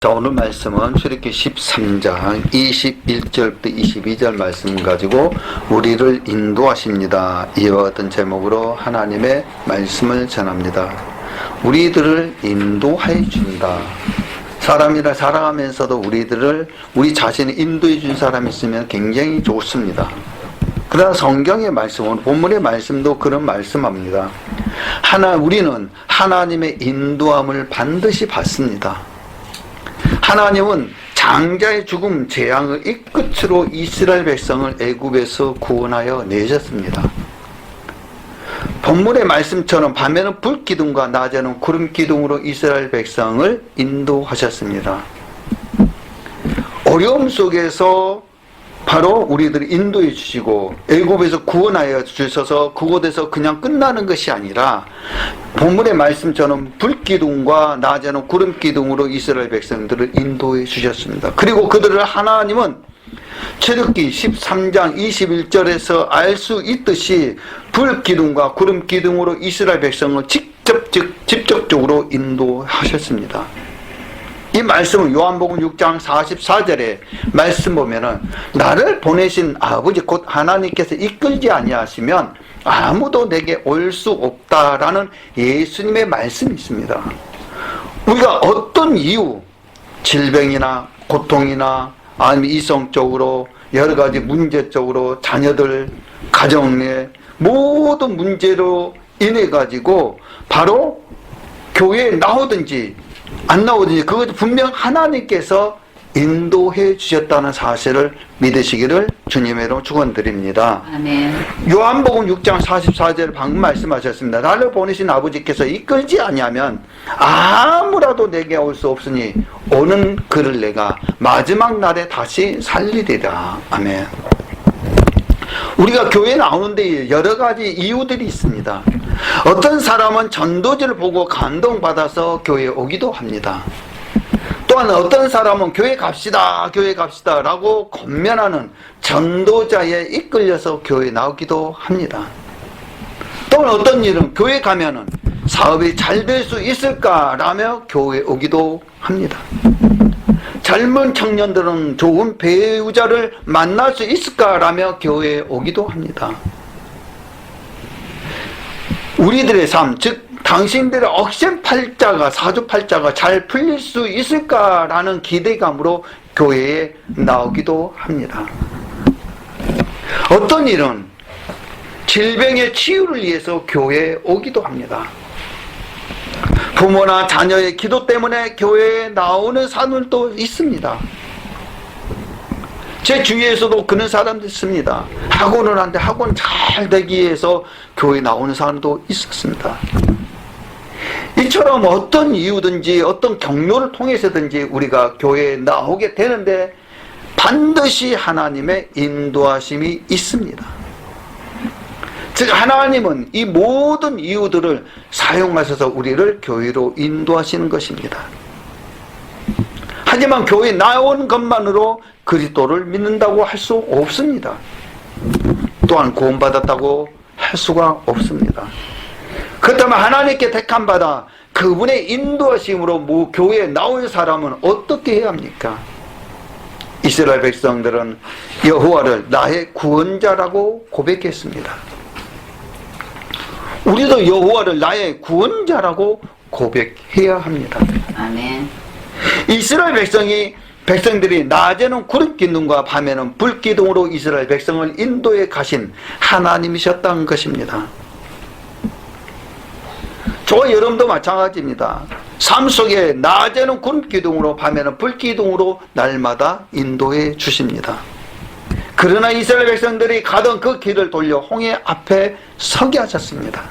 자, 오늘 말씀은 출애굽기 13장 21절부터 22절 말씀 가지고 우리를 인도하십니다. 이와 같은 제목으로 하나님의 말씀을 전합니다. 우리들을 인도해 준다. 사람이라 살아가면서도 우리 자신을 인도해 준 사람이 있으면 굉장히 좋습니다. 그러나 성경의 말씀은, 본문의 말씀도 그런 말씀합니다. 우리는 하나님의 인도함을 반드시 받습니다. 하나님은 장자의 죽음 재앙을 이 끝으로 이스라엘 백성을 애굽에서 구원하여 내셨습니다. 본문의 말씀처럼 밤에는 불기둥과 낮에는 구름기둥으로 이스라엘 백성을 인도하셨습니다. 어려움 속에서 바로 우리들을 인도해 주시고 애굽에서 구원하여 주셔서 그곳에서 그냥 끝나는 것이 아니라 본문의 말씀처럼 불기둥과 낮에는 구름기둥으로 이스라엘 백성들을 인도해 주셨습니다. 그리고 그들을 하나님은 출애굽기 13장 21절에서 알 수 있듯이 불기둥과 구름기둥으로 이스라엘 백성을 직접적으로 인도하셨습니다. 이 말씀은 요한복음 6장 44절에 말씀 보면은 나를 보내신 아버지 곧 하나님께서 이끌지 아니하시면 아무도 내게 올 수 없다라는 예수님의 말씀이 있습니다. 우리가 어떤 이유, 질병이나 고통이나 아니면 이성적으로 여러 가지 문제적으로 자녀들, 가정의 모든 문제로 인해 가지고 바로 교회에 나오든지 안 나오든지 그것도 분명 하나님께서 인도해 주셨다는 사실을 믿으시기를 주님의 이름으로 축원드립니다. 아멘. 요한복음 6장 44절 방금 말씀하셨습니다. 나를 보내신 아버지께서 이끌지 아니하면 아무라도 내게 올 수 없으니 오는 그를 내가 마지막 날에 다시 살리리라. 아멘. 우리가 교회에 나오는데 여러 가지 이유들이 있습니다. 어떤 사람은 전도지를 보고 감동받아서 교회에 오기도 합니다. 또한 어떤 사람은 교회 갑시다 라고 권면하는 전도자에 이끌려서 교회에 나오기도 합니다. 또는 어떤 일은 교회 가면은 사업이 잘 될 수 있을까라며 교회에 오기도 합니다. 젊은 청년들은 좋은 배우자를 만날 수 있을까라며 교회에 오기도 합니다. 우리들의 삶, 즉 당신들의 억센팔자가, 사주팔자가 잘 풀릴 수 있을까라는 기대감으로 교회에 나오기도 합니다. 어떤 일은 질병의 치유를 위해서 교회에 오기도 합니다. 부모나 자녀의 기도 때문에 교회에 나오는 사람들도 있습니다. 제 주위에서도 그런 사람도 있습니다. 학원을 하는데 학원 잘 되기 위해서 교회에 나오는 사람도 있었습니다. 이처럼 어떤 이유든지 어떤 경로를 통해서든지 우리가 교회에 나오게 되는데 반드시 하나님의 인도하심이 있습니다. 즉 하나님은 이 모든 이유들을 사용하셔서 우리를 교회로 인도하시는 것입니다. 하지만 교회에 나온 것만으로 그리스도를 믿는다고 할 수 없습니다. 또한 구원받았다고 할 수가 없습니다. 그렇다면 하나님께 택함받아 그분의 인도하심으로 교회에 나온 사람은 어떻게 해야 합니까? 이스라엘 백성들은 여호와를 나의 구원자라고 고백했습니다. 우리도 여호와를 나의 구원자라고 고백해야 합니다. 아멘. 이스라엘 백성들이 낮에는 구름기둥과 밤에는 불기둥으로 이스라엘 백성을 인도해 가신 하나님이셨다는 것입니다. 저와 여러분도 마찬가지입니다. 삶 속에 낮에는 구름기둥으로 밤에는 불기둥으로 날마다 인도해 주십니다. 그러나 이스라엘 백성들이 가던 그 길을 돌려 홍해 앞에 서게 하셨습니다.